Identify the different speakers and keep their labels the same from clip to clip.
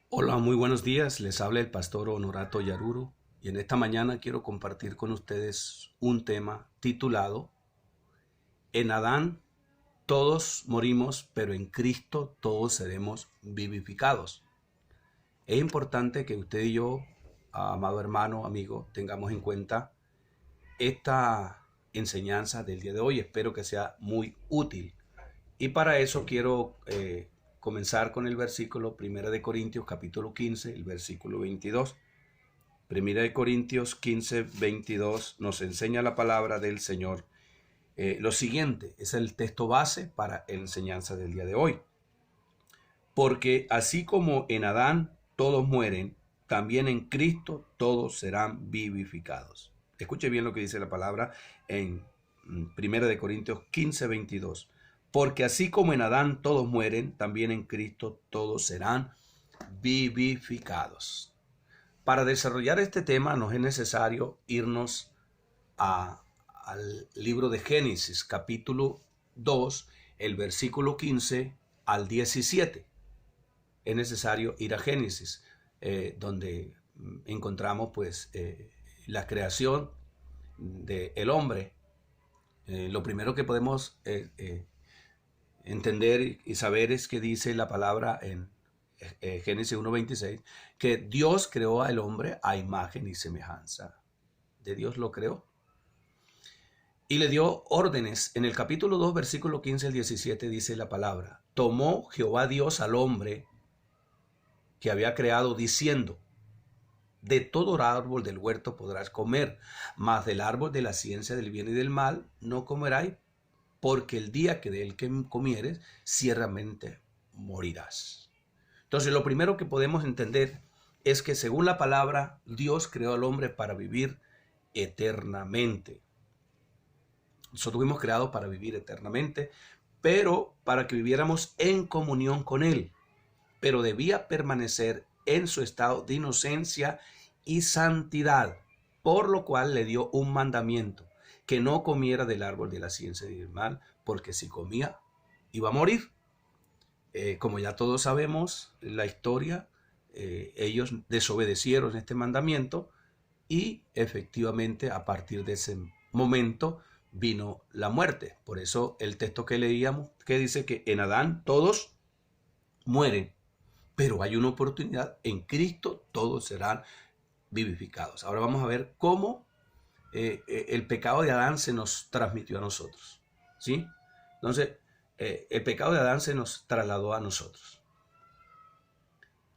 Speaker 1: Hola, muy buenos días. Les habla el pastor Honorato Yaruro y en esta mañana quiero compartir con ustedes un tema titulado En Adán todos morimos, pero en Cristo todos seremos vivificados. Es importante que usted y yo, amado hermano, amigo, tengamos en cuenta esta enseñanza del día de hoy. Espero que sea muy útil. Y para eso quiero comenzar con el versículo 1 capítulo 15, el versículo 22. Primera de Corintios 15, 22 nos enseña la palabra del Señor. Lo siguiente es el texto base para la enseñanza del día de hoy. Porque así como en Adán todos mueren, también en Cristo todos serán vivificados. Escuche bien lo que dice la palabra en Primera de Corintios 15, 22. Porque así como en Adán todos mueren, también en Cristo todos serán vivificados. Para desarrollar este tema nos es necesario irnos al libro de Génesis, capítulo 2, el versículo 15 al 17. Es necesario ir a Génesis, donde encontramos pues la creación del hombre. Lo primero que podemos entender y saber es que dice la palabra en Génesis 1:26, que Dios creó al hombre a imagen y semejanza de Dios lo creó. Y le dio órdenes. En el capítulo 2, versículo 15 al 17 dice la palabra: tomó Jehová Dios al hombre que había creado, diciendo: de todo árbol del huerto podrás comer, mas del árbol de la ciencia del bien y del mal no comeráis, porque el día que de él comieres, ciertamente morirás. Entonces, lo primero que podemos entender es que según la palabra, Dios creó al hombre para vivir eternamente. Nosotros fuimos creados para vivir eternamente, pero para que viviéramos en comunión con Él. Pero debía permanecer en su estado de inocencia y santidad, por lo cual le dio un mandamiento, que no comiera del árbol de la ciencia y del mal, porque si comía, iba a morir. Como ya todos sabemos la historia, ellos desobedecieron este mandamiento y efectivamente a partir de ese momento vino la muerte. Por eso el texto que leíamos que dice que en Adán todos mueren, pero hay una oportunidad, en Cristo todos serán vivificados. Ahora vamos a ver cómo el pecado de Adán se nos transmitió a nosotros, ¿sí? Entonces, el pecado de Adán se nos trasladó a nosotros.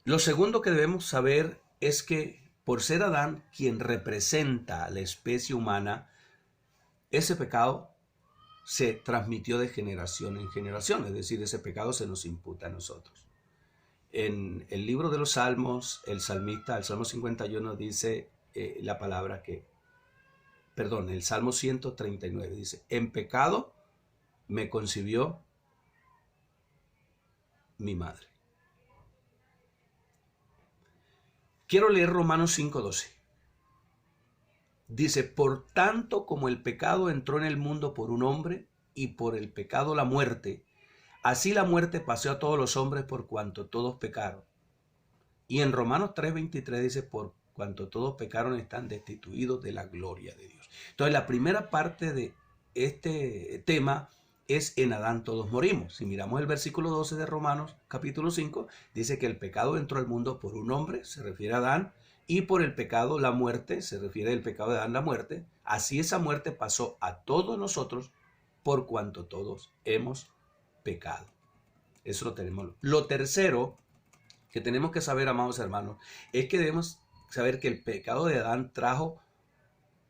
Speaker 1: Lo segundo que debemos saber es que por ser Adán quien representa a la especie humana, ese pecado se transmitió de generación en generación, es decir, ese pecado se nos imputa a nosotros. En el libro de los Salmos, el salmista, el Salmo 51 dice la palabra que, perdón, el Salmo 139 dice: en pecado me concibió mi madre. Quiero leer Romanos 5:12. Dice: por tanto como el pecado entró en el mundo por un hombre, y por el pecado la muerte, así la muerte pasó a todos los hombres por cuanto todos pecaron. Y en Romanos 3:23 dice: por cuanto todos pecaron están destituidos de la gloria de Dios. Entonces la primera parte de este tema es: en Adán todos morimos. Si miramos el versículo 12 de Romanos capítulo 5, dice que el pecado entró al mundo por un hombre, se refiere a Adán, y por el pecado la muerte, se refiere al pecado de Adán la muerte. Así esa muerte pasó a todos nosotros por cuanto todos hemos pecado. Eso lo tenemos. Lo tercero que tenemos que saber, amados hermanos, es que debemos saber que el pecado de Adán trajo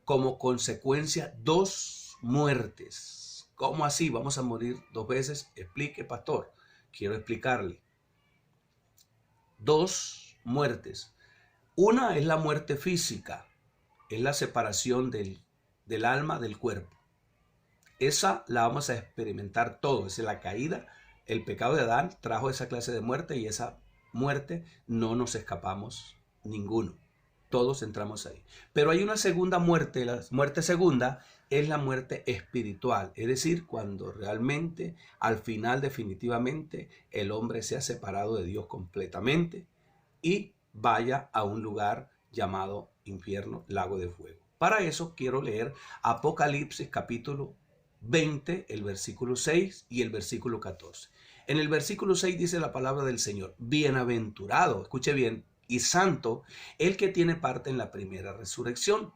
Speaker 1: como consecuencia dos muertes. ¿Cómo así? ¿Vamos a morir dos veces? Explique, pastor. Quiero explicarle. Dos muertes. Una es la muerte física, es la separación del alma del cuerpo. Esa la vamos a experimentar todos, es la caída. El pecado de Adán trajo esa clase de muerte y esa muerte no nos escapamos ninguno. Todos entramos ahí. Pero hay una segunda muerte, la muerte segunda es la muerte espiritual, es decir, cuando realmente al final definitivamente el hombre se ha separado de Dios completamente. y vaya a un lugar llamado infierno, lago de fuego. Para eso quiero leer Apocalipsis capítulo 20, el versículo 6 y el versículo 14. En el versículo 6 dice la palabra del Señor: bienaventurado, escuche bien, y santo el que tiene parte en la primera resurrección.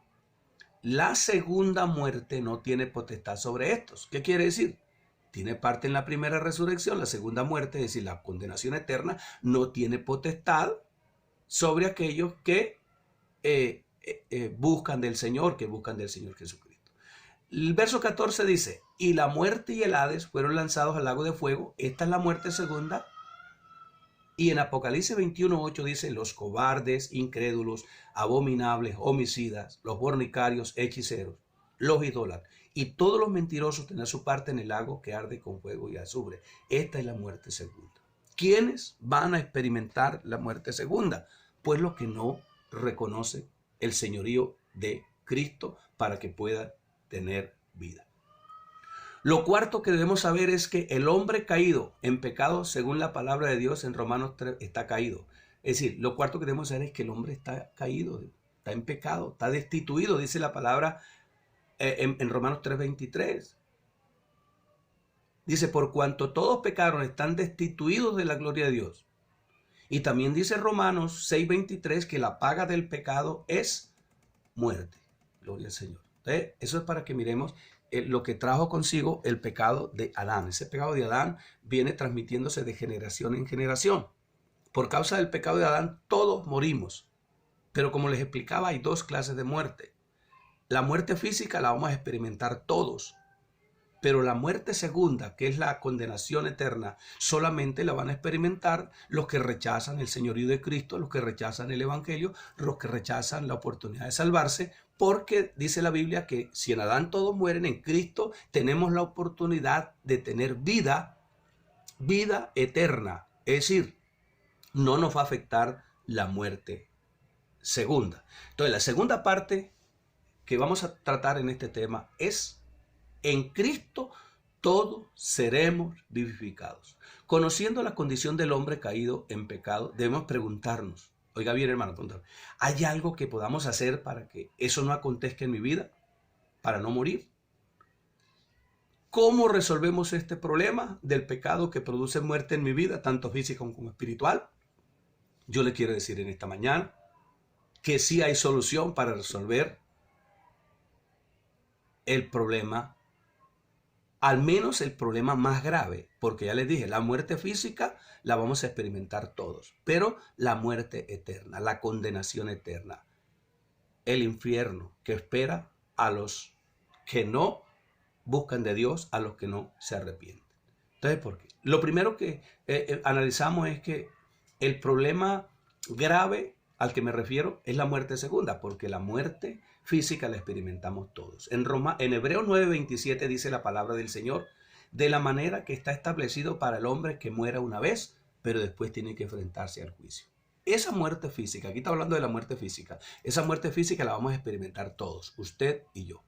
Speaker 1: La segunda muerte no tiene potestad sobre estos. ¿Qué quiere decir? Tiene parte en la primera resurrección. La segunda muerte, es decir, la condenación eterna, no tiene potestad sobre aquellos que buscan del Señor, Jesucristo. El verso 14 dice: y la muerte y el Hades fueron lanzados al lago de fuego. Esta es la muerte segunda. Y en Apocalipsis 21:8 dice: los cobardes, incrédulos, abominables, homicidas, los fornicarios, hechiceros, los idólatras y todos los mentirosos tendrán su parte en el lago que arde con fuego y azufre. Esta es la muerte segunda. ¿Quiénes van a experimentar la muerte segunda? Pues los que no reconocen el señorío de Cristo para que puedan tener vida. Lo cuarto que debemos saber es que el hombre caído en pecado, según la palabra de Dios en Romanos 3, está caído. Es decir, lo cuarto que debemos saber es que el hombre está caído, está en pecado, está destituido, dice la palabra en Romanos 3:23. Dice: por cuanto todos pecaron, están destituidos de la gloria de Dios. Y también dice Romanos 6:23 que la paga del pecado es muerte. Gloria al Señor. Entonces, eso es para que miremos lo que trajo consigo el pecado de Adán. Ese pecado de Adán viene transmitiéndose de generación en generación. Por causa del pecado de Adán, todos morimos. Pero como les explicaba, hay dos clases de muerte. La muerte física la vamos a experimentar todos. Pero la muerte segunda, que es la condenación eterna, solamente la van a experimentar los que rechazan el señorío de Cristo, los que rechazan el evangelio, los que rechazan la oportunidad de salvarse, porque dice la Biblia que si en Adán todos mueren, en Cristo tenemos la oportunidad de tener vida eterna. Es decir, no nos va a afectar la muerte segunda. Entonces, la segunda parte que vamos a tratar en este tema es: en Cristo todos seremos vivificados. Conociendo la condición del hombre caído en pecado, debemos preguntarnos, oiga bien, hermano, ¿hay algo que podamos hacer para que eso no acontezca en mi vida? Para no morir. ¿Cómo resolvemos este problema del pecado que produce muerte en mi vida, tanto física como espiritual? Yo le quiero decir en esta mañana que sí hay solución para resolver el problema, al menos el problema más grave, porque ya les dije, la muerte física la vamos a experimentar todos, pero la muerte eterna, la condenación eterna, el infierno que espera a los que no buscan de Dios, a los que no se arrepienten. Entonces, ¿por qué? Lo primero que analizamos es que el problema grave al que me refiero es la muerte segunda, porque la muerte física la experimentamos todos. En Hebreos 9:27 dice la palabra del Señor: de la manera que está establecido para el hombre que muera una vez, pero después tiene que enfrentarse al juicio. Esa muerte física, aquí está hablando de la muerte física, esa muerte física la vamos a experimentar todos, usted y yo.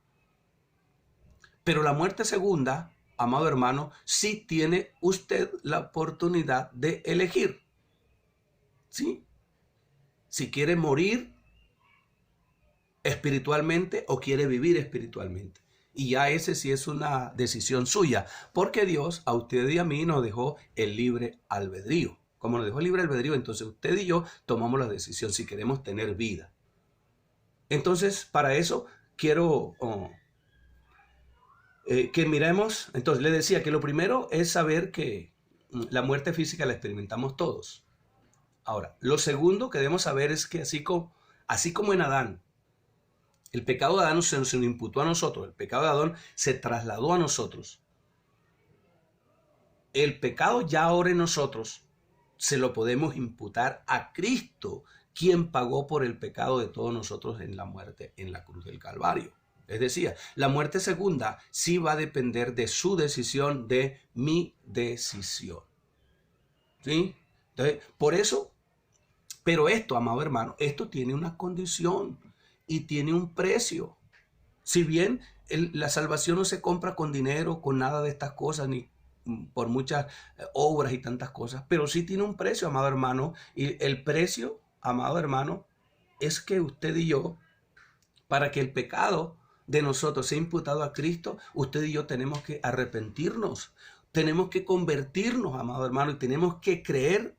Speaker 1: Pero la muerte segunda, amado hermano, sí tiene usted la oportunidad de elegir. ¿Sí? Si quiere morir espiritualmente o quiere vivir espiritualmente. Y ya ese sí es una decisión suya, porque Dios a usted y a mí nos dejó el libre albedrío. Como nos dejó el libre albedrío, entonces usted y yo tomamos la decisión si queremos tener vida. Entonces, para eso quiero que miremos. Entonces, le decía que lo primero es saber que la muerte física la experimentamos todos. Ahora, lo segundo que debemos saber es que así como en Adán, el pecado de Adán se nos imputó a nosotros, el pecado de Adán se trasladó a nosotros. El pecado ya ahora en nosotros se lo podemos imputar a Cristo, quien pagó por el pecado de todos nosotros en la muerte en la cruz del Calvario. Es decir, la muerte segunda sí va a depender de su decisión, de mi decisión. ¿Sí? Entonces, por eso, pero esto, amado hermano, esto tiene una condición y tiene un precio. Si bien la salvación no se compra con dinero, con nada de estas cosas, ni por muchas obras y tantas cosas, pero sí tiene un precio, amado hermano, y el precio amado hermano, es que usted y yo, para que el pecado de nosotros sea imputado a Cristo, usted y yo tenemos que arrepentirnos, tenemos que convertirnos, amado hermano, y tenemos que creer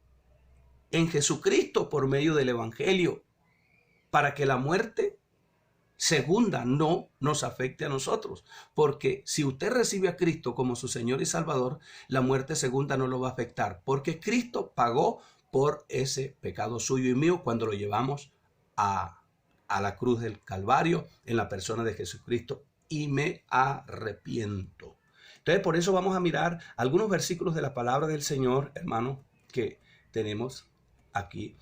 Speaker 1: en Jesucristo por medio del Evangelio, para que la muerte segunda no nos afecte a nosotros. Porque si usted recibe a Cristo como su Señor y Salvador, la muerte segunda no lo va a afectar, porque Cristo pagó por ese pecado suyo y mío cuando lo llevamos a la cruz del Calvario en la persona de Jesucristo, y me arrepiento. Entonces, por eso vamos a mirar algunos versículos de la palabra del Señor, hermano, que tenemos aquí.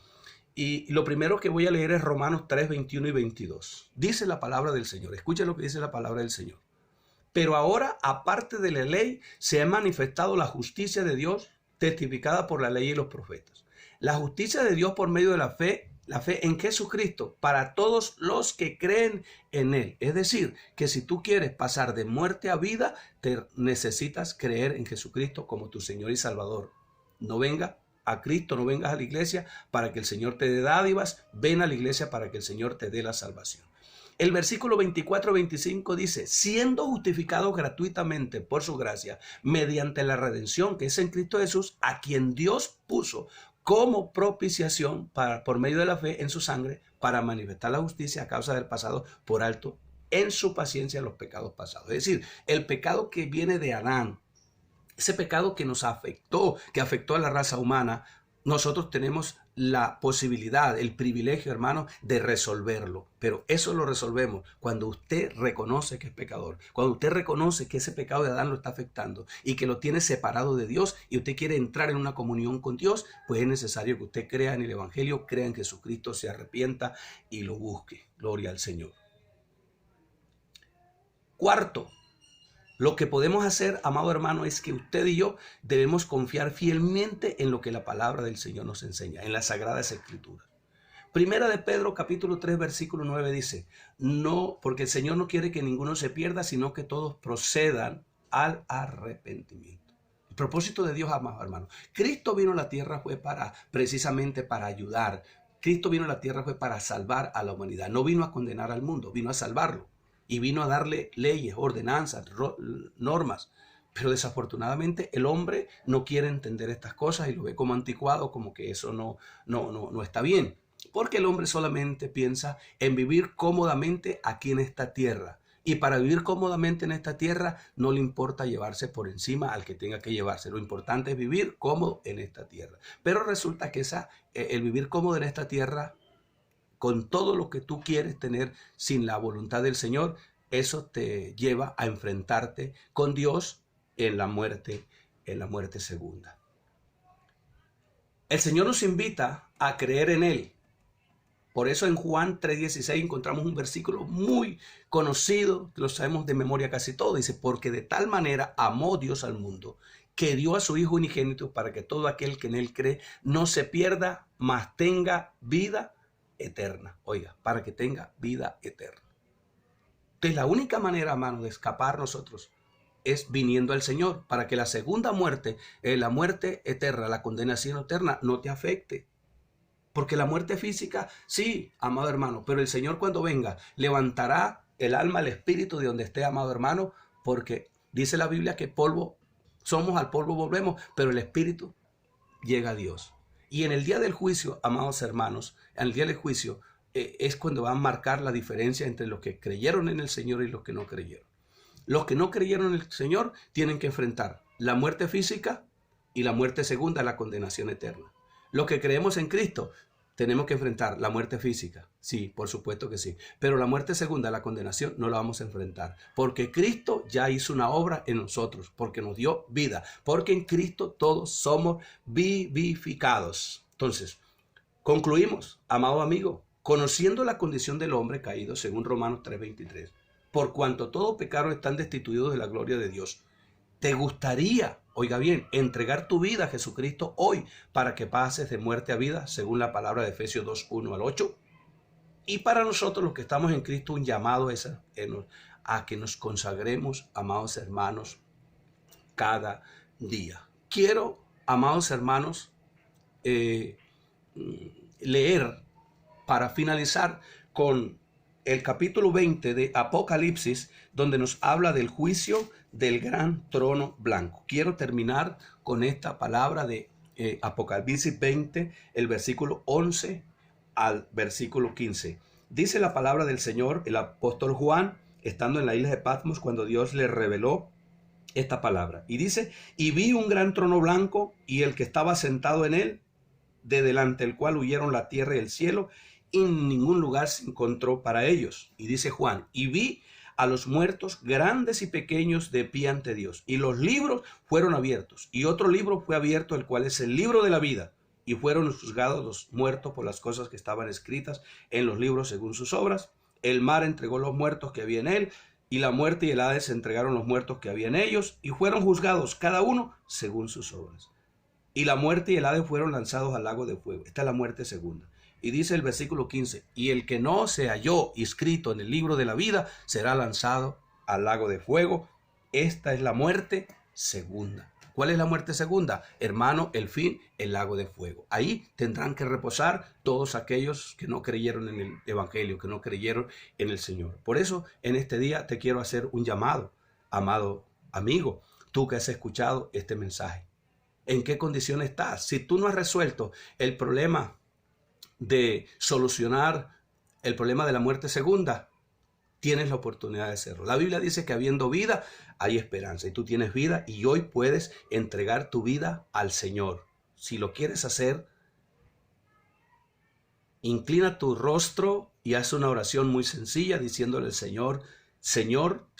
Speaker 1: Y lo primero que voy a leer es Romanos 3, 21 y 22. Dice la palabra del Señor. Escuchen lo que dice la palabra del Señor. Pero ahora, aparte de la ley, se ha manifestado la justicia de Dios, testificada por la ley y los profetas. La justicia de Dios por medio de la fe en Jesucristo, para todos los que creen en Él. Es decir, que si tú quieres pasar de muerte a vida, te necesitas creer en Jesucristo como tu Señor y Salvador. No venga a Cristo, no vengas a la iglesia para que el Señor te dé dádivas, ven a la iglesia para que el Señor te dé la salvación. El versículo 24-25 dice, siendo justificados gratuitamente por su gracia, mediante la redención que es en Cristo Jesús, a quien Dios puso como propiciación por medio de la fe en su sangre, para manifestar la justicia a causa del pasado por alto en su paciencia los pecados pasados. Es decir, el pecado que viene de Adán, ese pecado que nos afectó, que afectó a la raza humana, nosotros tenemos la posibilidad, el privilegio, hermano, de resolverlo. Pero eso lo resolvemos cuando usted reconoce que es pecador, cuando usted reconoce que ese pecado de Adán lo está afectando y que lo tiene separado de Dios y usted quiere entrar en una comunión con Dios, pues es necesario que usted crea en el Evangelio, crea en Jesucristo, se arrepienta y lo busque. Gloria al Señor. Cuarto, lo que podemos hacer, amado hermano, es que usted y yo debemos confiar fielmente en lo que la palabra del Señor nos enseña, en las Sagradas Escrituras. Primera de Pedro, capítulo 3, versículo 9 dice, no, porque el Señor no quiere que ninguno se pierda, sino que todos procedan al arrepentimiento. El propósito de Dios, amado hermano. Cristo vino a la tierra fue precisamente para ayudar. Cristo vino a la tierra fue para salvar a la humanidad. No vino a condenar al mundo, vino a salvarlo. Y vino a darle leyes, ordenanzas, normas. Pero desafortunadamente el hombre no quiere entender estas cosas y lo ve como anticuado, como que eso no está bien. Porque el hombre solamente piensa en vivir cómodamente aquí en esta tierra. Y para vivir cómodamente en esta tierra no le importa llevarse por encima al que tenga que llevarse. Lo importante es vivir cómodo en esta tierra. Pero resulta que el vivir cómodo en esta tierra, con todo lo que tú quieres tener sin la voluntad del Señor, eso te lleva a enfrentarte con Dios en la muerte segunda. El Señor nos invita a creer en Él. Por eso en Juan 3:16 encontramos un versículo muy conocido, que lo sabemos de memoria casi todo. Dice, porque de tal manera amó Dios al mundo, que dio a su Hijo unigénito para que todo aquel que en Él cree no se pierda, mas tenga vida eterna. Oiga, para que tenga vida eterna. Entonces la única manera, hermano, de escapar nosotros es viniendo al Señor, para que la segunda muerte, la muerte eterna, la condenación eterna, no te afecte. Porque la muerte física, sí, amado hermano, pero el Señor cuando venga levantará el alma, el espíritu de donde esté, amado hermano, porque dice la Biblia que polvo somos, al polvo volvemos, pero el espíritu llega a Dios. Y en el día del juicio, amados hermanos, en el día del juicio es cuando va a marcar la diferencia entre los que creyeron en el Señor y los que no creyeron. Los que no creyeron en el Señor tienen que enfrentar la muerte física y la muerte segunda, la condenación eterna. Los que creemos en Cristo tenemos que enfrentar la muerte física, sí, por supuesto que sí, pero la muerte segunda, la condenación, no la vamos a enfrentar, porque Cristo ya hizo una obra en nosotros, porque nos dio vida, porque en Cristo todos somos vivificados. Entonces, concluimos, amado amigo, conociendo la condición del hombre caído, según Romanos 3:23, por cuanto todos pecaron están destituidos de la gloria de Dios. ¿Te gustaría, oiga bien, entregar tu vida a Jesucristo hoy para que pases de muerte a vida, según la palabra de Efesios 2:1 al 8? Y para nosotros los que estamos en Cristo, un llamado es a que nos consagremos, amados hermanos, cada día. Quiero, amados hermanos, leer para finalizar con el capítulo 20 de Apocalipsis, donde nos habla del juicio del gran trono blanco. Quiero terminar con esta palabra de Apocalipsis 20, el versículo 11 al versículo 15. Dice la palabra del Señor, el apóstol Juan, estando en la isla de Patmos, cuando Dios le reveló esta palabra. Y dice, y vi un gran trono blanco y el que estaba sentado en él, de delante del cual huyeron la tierra y el cielo, y en ningún lugar se encontró para ellos. Y dice Juan, y vi a los muertos grandes y pequeños de pie ante Dios, y los libros fueron abiertos, y otro libro fue abierto, el cual es el libro de la vida, y fueron juzgados los muertos por las cosas que estaban escritas en los libros según sus obras. El mar entregó los muertos que había en él, y la muerte y el Hades entregaron los muertos que había en ellos, y fueron juzgados cada uno según sus obras. Y la muerte y el Hades fueron lanzados al lago de fuego. Esta es la muerte segunda. Y dice el versículo 15, y el que no se halló inscrito en el libro de la vida será lanzado al lago de fuego. Esta es la muerte segunda. ¿Cuál es la muerte segunda? Hermano, el fin, el lago de fuego. Ahí tendrán que reposar todos aquellos que no creyeron en el evangelio, que no creyeron en el Señor. Por eso, en este día te quiero hacer un llamado, amado amigo, tú que has escuchado este mensaje. ¿En qué condición estás? Si tú no has resuelto el problema de solucionar el problema de la muerte segunda, tienes la oportunidad de hacerlo. La Biblia dice que habiendo vida, hay esperanza. Y tú tienes vida y hoy puedes entregar tu vida al Señor. Si lo quieres hacer, inclina tu rostro y haz una oración muy sencilla diciéndole al Señor, Señor,